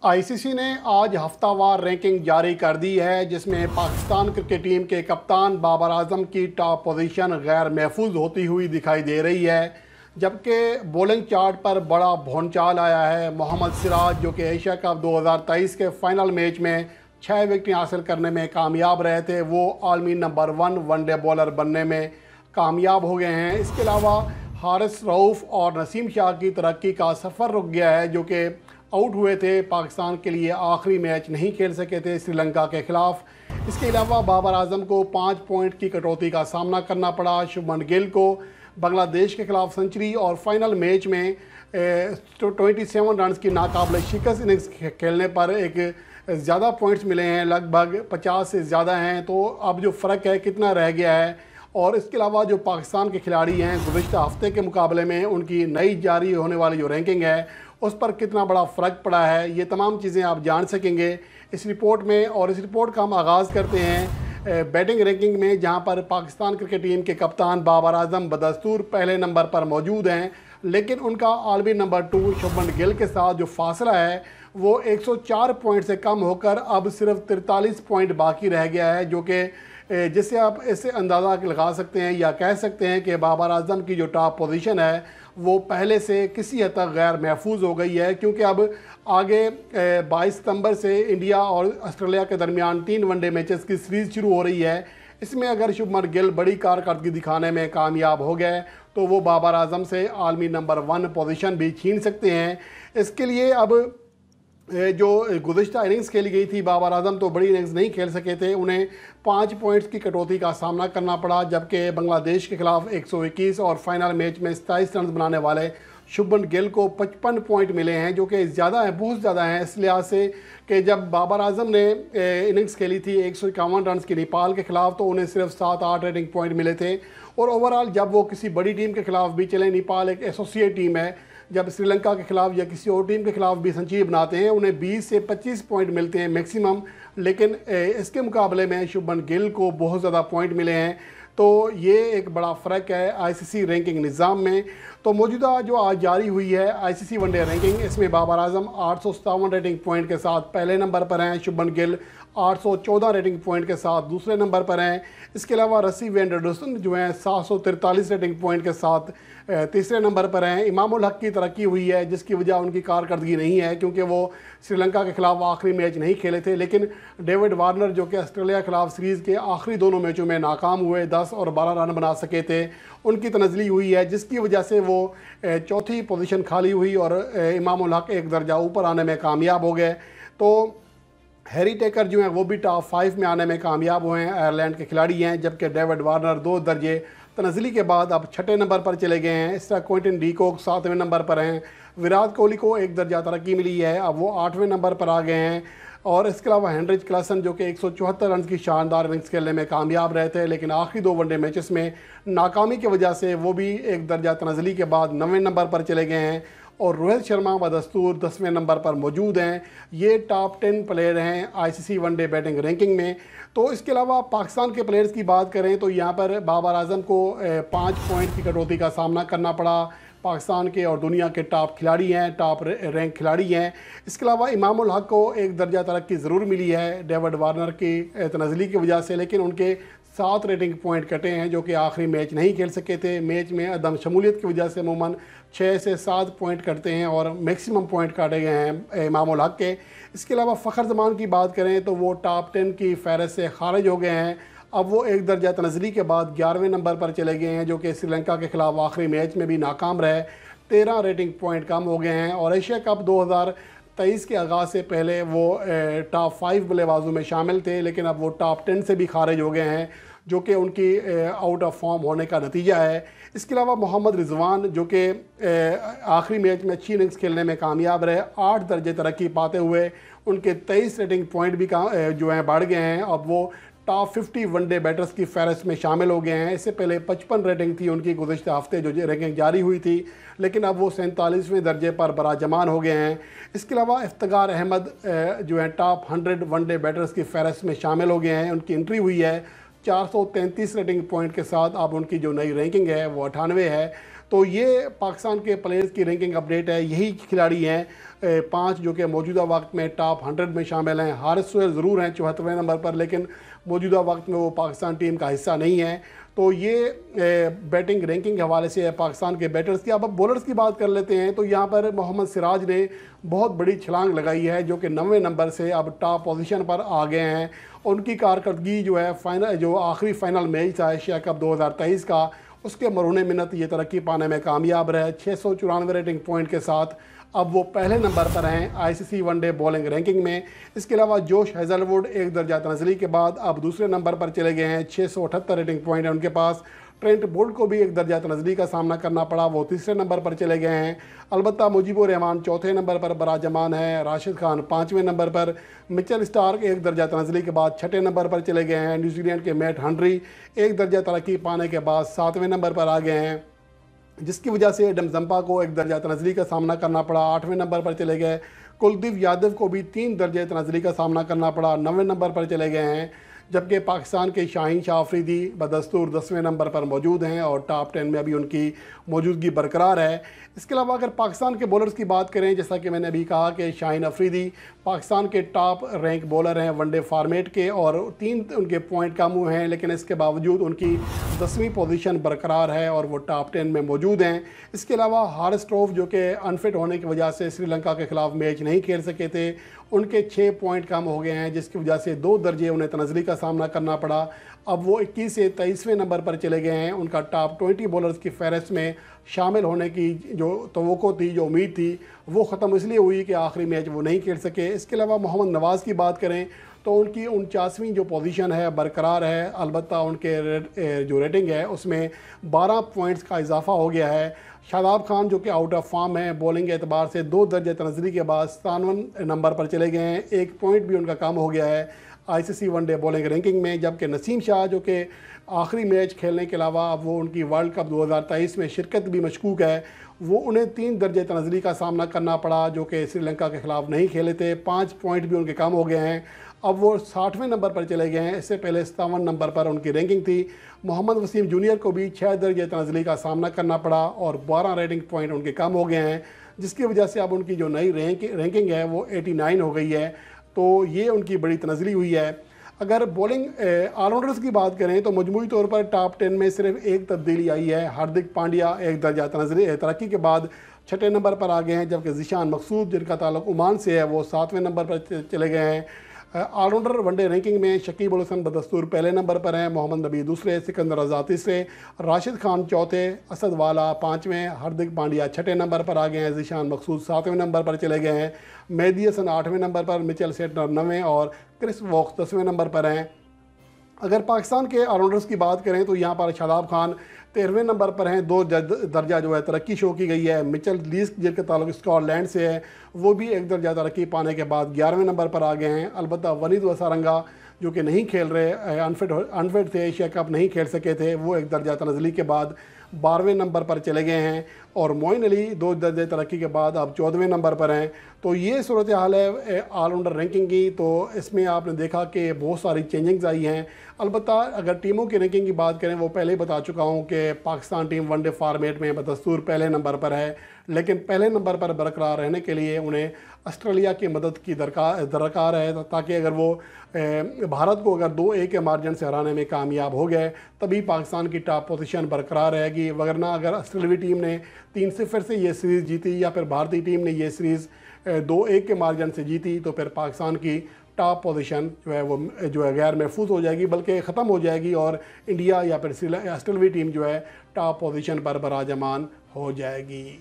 ICC ने आज हफ्तावार ranking जारी कर दी है, जिसमें पाकिस्तान क्रिकेट टीम के कप्तान बाबर आजम की टॉप पोजीशन गैर महफूज होती हुई दिखाई दे रही है। जबकि बॉलिंग चार्ट पर बड़ा भौंचाल आया है। मोहम्मद सिराज, जो कि एशिया कप 2023 के फाइनल मैच में 6 विकेट हासिल करने में कामयाब रहे थे, वो आलमी नंबर 1 वनडे बॉलर बनने में कामयाब हो गए हैं। इसके अलावा हारिस रऊफ़ और नसीम शाह की तरक्की का सफ़र रुक गया है, जो कि आउट हुए थे, पाकिस्तान के लिए आखिरी मैच नहीं खेल सके थे श्रीलंका के खिलाफ। इसके अलावा बाबर आजम को 5 पॉइंट की कटौती का सामना करना पड़ा। शुभमन गिल को बांग्लादेश के खिलाफ सेंचुरी और फाइनल मैच में 27 रन की नाकाबिल शिकस्त इनिंग्स खेलने पर एक ज़्यादा पॉइंट्स मिले हैं, लगभग 50 से ज़्यादा हैं। तो अब जो फ़र्क है कितना रह गया है, और इसके अलावा जो पाकिस्तान के खिलाड़ी हैं गुज़श्ता हफ्ते के मुकाबले में उनकी नई जारी होने वाली जो रैंकिंग है उस पर कितना बड़ा फ़र्क पड़ा है, ये तमाम चीज़ें आप जान सकेंगे इस रिपोर्ट में। और इस रिपोर्ट का हम आगाज़ करते हैं बैटिंग रैंकिंग में, जहां पर पाकिस्तान क्रिकेट टीम के कप्तान बाबर आजम बदस्तूर पहले नंबर पर मौजूद हैं, लेकिन उनका आलमी नंबर 2 शुभमन गिल के साथ जो फासला है वो 104 पॉइंट से कम होकर अब सिर्फ 43 पॉइंट बाकी रह गया है, जो कि जिससे आप इससे अंदाज़ा लगा सकते हैं या कह सकते हैं कि बाबर आजम की जो टॉप पोजीशन है वो पहले से किसी हद तक गैर महफूज हो गई है। क्योंकि अब आगे 22 सितंबर से इंडिया और ऑस्ट्रेलिया के दरमियान 3 वनडे मैचेस की सीरीज़ शुरू हो रही है। इसमें अगर शुभमन गिल बड़ी कारकर्दगी दिखाने में कामयाब हो गए तो वो बाबर आजम से आलमी नंबर 1 पोजीशन भी छीन सकते हैं। इसके लिए अब जो गुज़श्ता इनिंग्स खेली गई थी, बाबर आजम तो बड़ी इनिंग्स नहीं खेल सके थे, उन्हें 5 पॉइंट्स की कटौती का सामना करना पड़ा। जबकि बांग्लादेश के खिलाफ 121 और फाइनल मैच में 27 रन बनाने वाले शुभमन गिल को 55 पॉइंट मिले हैं, जो कि ज़्यादा हैं, बहुत ज़्यादा हैं इस लिहाज से कि जब बाबर आजम ने इनिंग्स खेली थी 151 रन की नेपाल के खिलाफ तो उन्हें सिर्फ 7-8 रेटिंग पॉइंट मिले थे। और ओवरऑल जब वो किसी बड़ी टीम के खिलाफ भी चले, नेपाल एक एसोसिएट टीम है, जब श्रीलंका के खिलाफ या किसी और टीम के खिलाफ भी सेंचुरी बनाते हैं उन्हें 20 से 25 पॉइंट मिलते हैं मैक्सिमम, लेकिन इसके मुकाबले में शुभमन गिल को बहुत ज़्यादा पॉइंट मिले हैं। तो ये एक बड़ा फ़र्क है आईसीसी रैंकिंग निज़ाम में। तो मौजूदा जो आज जारी हुई है आईसीसी वनडे रैंकिंग, इसमें बाबर आजम 857 रेटिंग पॉइंट के साथ पहले नंबर पर हैं, शुभमन गिल 814 रेटिंग पॉइंट के साथ दूसरे नंबर पर हैं। इसके अलावा रसीव एंडरसन जो हैं 743 रेटिंग पॉइंट के साथ तीसरे नंबर पर हैं। इमामुल हक की तरक्की हुई है, जिसकी वजह उनकी कारकर्दगी नहीं है क्योंकि वो श्रीलंका के खिलाफ आखिरी मैच नहीं खेले थे, लेकिन डेविड वार्नर जो कि ऑस्ट्रेलिया के खिलाफ सीरीज़ के आखिरी दोनों मैचों में नाकाम हुए, 10 और 12 रन बना सके थे, उनकी तनज़ली हुई है, जिसकी वजह से वो चौथी पोजीशन खाली हुई और इमामुल हक एक दर्जा ऊपर आने में कामयाब हो गए। तो हैरी टेकर जो हैं वो भी टॉप 5 में आने में कामयाब हुए हैं, आयरलैंड के खिलाड़ी हैं। जबकि डेविड वार्नर 2 दर्जे तनज़ली के बाद अब 6ठे नंबर पर चले गए हैं। इस तरह क्विंटन डी कॉक 7वें नंबर पर हैं। विराट कोहली को एक दर्जा तरक्की मिली है, अब वो 8वें नंबर पर आ गए हैं। और इसके अलावा हेनरिच क्लासन जो कि 174 रन की शानदार इनिंग्स खेलने में कामयाब रहे थे, लेकिन आखिरी 2 वनडे मैचेस में नाकामी की वजह से वो भी एक दर्जा तनज़ली के बाद 9वें नंबर पर चले गए हैं। और रोहित शर्मा बदस्तूर 10वें नंबर पर मौजूद हैं। ये टॉप 10 प्लेयर हैं आईसीसी वनडे बैटिंग रैंकिंग में। तो इसके अलावा पाकिस्तान के प्लेयर्स की बात करें तो यहाँ पर बाबर आजम को 5 पॉइंट की कटौती का सामना करना पड़ा। पाकिस्तान के और दुनिया के टॉप खिलाड़ी हैं, टॉप रैंक खिलाड़ी हैं। इसके अलावा इमामुल हक को एक दर्जा तरक्की ज़रूर मिली है डेविड वार्नर की तनज़ली की वजह से, लेकिन उनके 7 रेटिंग पॉइंट कटे हैं, जो कि आखिरी मैच नहीं खेल सके थे। मैच में अदम शमूलियत की वजह से अमूमन 6 से 7 पॉइंट कटते हैं और मैक्सिमम पॉइंट काटे गए हैं इमामुल हक के। इसके अलावा फ़खर जमान की बात करें तो वो टॉप 10 की फहरिस्त से खारिज हो गए हैं। अब वो एक दर्जा तनज़ली के बाद 11वें नंबर पर चले गए हैं, जो कि श्रीलंका के खिलाफ आखिरी मैच में भी नाकाम रहे। 13 रेटिंग पॉइंट कम हो गए हैं। और एशिया कप 2023 के आगाज़ से पहले वो टॉप 5 बल्लेबाजों में शामिल थे, लेकिन अब वो टॉप 10 से भी खारिज हो गए हैं, जो कि उनकी आउट ऑफ फॉर्म होने का नतीजा है। इसके अलावा मोहम्मद रिजवान जो कि आखिरी मैच में अच्छी इनिंग्स खेलने में कामयाब रहे, 8 दर्जे तरक्की पाते हुए उनके 23 रेटिंग पॉइंट भी जो हैं बढ़ गए हैं। अब वो टॉप 50 वनडे बैटर्स की फहरिस्त में शामिल हो गए हैं। इससे पहले 55 रेटिंग थी उनकी गुज़श्ता हफ्ते जो रैंकिंग जारी हुई थी, लेकिन अब वो 47वें दर्जे पर बराजमान हो गए हैं। इसके अलावा इफ्तिखार अहमद जो हैं टॉप 100 वनडे बैटर्स की फहरिस्त में शामिल हो गए हैं। उनकी एंट्री हुई है 433 रेटिंग पॉइंट के साथ। अब उनकी जो नई रैंकिंग है वो 98 है। تو یہ پاکستان کے پلیئرز کی رینکنگ اپڈیٹ ہے. یہی کھلاڑی ہیں 5 جو کہ موجودہ وقت میں ٹاپ 100 میں شامل ہیں. حارث سہیل ضرور ہیں 74ویں نمبر پر، لیکن موجودہ وقت میں وہ پاکستان ٹیم کا حصہ نہیں ہیں. تو یہ بیٹنگ رینکنگ کے حوالے سے ہے پاکستان کے بیٹرز کی. اب بولرز کی بات کر لیتے ہیں. تو یہاں پر محمد سراج نے بہت بڑی چھلانگ لگائی ہے، جو کہ 90 نمبر سے اب ٹاپ پوزیشن پر آ گئے ہیں. ان کی کارکردگی جو ہے جو آخری فائنل میچ تھا ایشیا کپ 2023 کا، اس کے مرہون منت یہ ترقی پانے میں کامیاب رہے. 694 ریٹنگ پوائنٹ کے ساتھ اب وہ پہلے نمبر پر ہیں ICC one day bowling ranking میں. اس کے علاوہ جوش ہیزل ووڈ ایک درجہ تنزلی کے بعد اب دوسرے نمبر پر چلے گئے ہیں. 678 ریٹنگ پوائنٹ ہے ان کے پاس. ٹرینٹ بولٹ کو بھی ایک درجہ تنزلی کا سامنا کرنا پڑا، وہ تیسرے نمبر پر چلے گئے ہیں. البتہ مجیب الرحمان چوتھے نمبر پر براجمان ہے. راشد خان 5ویں نمبر پر. مچل اسٹارک ایک درجہ تنزلی کے بعد 6ٹھے نمبر پر چلے گئے ہیں. نیوزی لینڈ کے میٹ ہنڈری ایک درجہ ترقی پانے کے بعد 7ویں نمبر پر آ گئے ہیں، جس کی وجہ سے ایڈم زمپا کو ایک درجہ تنزلی کا سامنا کرنا پڑا. 8ویں نمبر پر چلے گئے. کلدیپ یادو کو بھی 3 درجہ تنزلی کا سامنا کرنا پڑا، 9ویں نمبر پر چلے گئے ہیں. جبکہ پاکستان کے شاہین شاہ آفریدی بدستور 10ویں نمبر پر موجود ہیں اور ٹاپ 10 میں ابھی ان کی موجودگی برقرار ہے. اس کے علاوہ اگر پاکستان کے بولرز کی بات کریں، جیسا کہ میں نے ابھی کہا کہ شاہین آفریدی پاکستان کے ٹاپ رینک بولر ہیں ون ڈے فارمیٹ کے، اور 3 ان کے پوائنٹ کم ہوئے ہیں، لیکن اس کے باوجود ان کی 10ویں پوزیشن برقرار ہے اور وہ ٹاپ 10 میں موجود ہیں. اس کے علاوہ ہارس ٹروف جو کہ انفٹ ہونے کی وجہ سے سری لنکا کے خلاف میچ نہیں کھیل سکے تھے، ان کے 6 پوائنٹ کم ہو گئے ہیں، جس کی وجہ سے 2 درجے انہیں تنزلی کا سامنا کرنا پڑا. اب وہ 21 سے 23ویں نمبر پر چلے گئے ہیں. ان کا ٹاپ 20 بولرز کی فہرست میں شامل ہونے کی جو توقع تھی، جو امید تھی، وہ ختم اس لیے ہوئی کہ آخری میچ وہ نہیں کھیل سکے. اس کے علاوہ محمد نواز کی بات کریں تو ان کی 49ویں جو پوزیشن ہے برقرار ہے. البتہ ان کے جو ریٹنگ ہے اس میں 12 پوائنٹس کا اضافہ ہو گیا ہے. شاداب خان جو کہ آؤٹ آف فارم ہیں بولنگ اعتبار سے 2 درجہ تنزلی کے بعد 97 نمبر پر چلے گئے ہیں. 1 پوائنٹ بھی ان کا کم ہو گیا ہے ICC one day bowling ranking میں. جبکہ نسیم شاہ جو کہ آخری میچ کھیلنے کے علاوہ اب وہ ان کی ورلڈ کپ 2023 میں شرکت بھی مشکوک ہے، وہ انہیں 3 درجہ تنزلی کا سامنا کرنا پڑا، جو کہ سری لنکا کے خلاف نہیں کھیلے تھے. 5 پوائنٹ بھی ان کے کم ہو گئے ہیں. اب وہ 60ویں نمبر پر چلے گئے ہیں. اس سے پہلے 57 نمبر پر ان کی رینکنگ تھی. محمد وسیم جونیئر کو بھی 6 درجہ تنزلی کا سامنا کرنا پڑا اور 12 ریٹنگ پوائنٹ ان کے کم ہو گئے ہیں، جس کی وجہ سے اب ان کی جو نئی رینکنگ ہے وہ 89 ہو گئی ہے. تو یہ ان کی بڑی تنزلی ہوئی ہے. اگر بولنگ آل راؤنڈرز کی بات کریں تو مجموعی طور پر ٹاپ 10 میں صرف ایک تبدیلی آئی ہے. ہاردک پانڈیا ایک درجہ ترقی کے بعد 6ٹھے نمبر پر آ گئے ہیں، جبکہ ذیشان مقصود جن کا تعلق عمان سے ہے وہ 7ویں نمبر پر چلے گئے ہیں. All rounder one day ranking میں شکیب الحسن بدستور پہلے نمبر پر ہیں، محمد نبی دوسرے، سکندر رضا تیسرے، راشد خان چوتھے، اسد والا 5ویں، ہاردک پانڈیا 6ٹھے نمبر پر آ گئے ہیں، ذیشان مقصود 7ویں نمبر پر چلے گئے ہیں، مہدی حسن 8ویں نمبر پر، مچل سیٹنر 9ویں اور کرس ووکس 10ویں نمبر پر ہیں. اگر پاکستان کے آل راؤنڈرز کی بات کریں تو یہاں پر شاداب خان 13ویں نمبر پر ہیں، 2 درجہ جو ہے ترقی شو کی گئی ہے. مچل لیسک جن کا تعلق اسکاٹ لینڈ سے ہے وہ بھی 1 درجہ ترقی پانے کے بعد 11ویں نمبر پر آ گئے ہیں. البتہ ولید وسارنگا جو کہ نہیں کھیل رہے، انفٹ تھے، ایشیا کپ نہیں کھیل سکے تھے، وہ 1 درجہ تنزلی کے بعد 12ویں نمبر پر چلے گئے ہیں. اور معین علی 2 درجہ ترقی کے بعد اب 14ویں نمبر پر ہیں. تو یہ صورتحال ہے آل راؤنڈر رینکنگ کی. تو اس میں آپ نے دیکھا کہ بہت ساری چینجنگز آئی ہیں. البتہ اگر ٹیموں کی رینکنگ کی بات کریں، وہ پہلے ہی بتا چکا ہوں کہ Pakistan team one day format میں بدستور پہلے نمبر پر ہے، لیکن پہلے نمبر پر برقرار رہنے کے لیے انہیں آسٹریلیا کی مدد کی درکار ہے، تاکہ اگر وہ بھارت کو اگر 2-1 کے مارجن سے ہرانے میں کامیاب ہو گئے تبھی پاکستان کی ٹاپ پوزیشن برقرار رہے گی. وگرنہ اگر آسٹریلوی ٹیم نے 3-0 سے یہ سیریز جیتی یا پھر بھارتی ٹیم نے یہ سیریز 2-1 کے مارجن سے جیتی تو پھر پاکستان کی ٹاپ پوزیشن جو ہے وہ غیر محفوظ ہو جائے گی، بلکہ ختم ہو جائے گی، اور انڈیا یا پھر آسٹریلوی ٹیم جو ہے ٹاپ پوزیشن پر براجمان ہو جائے گی.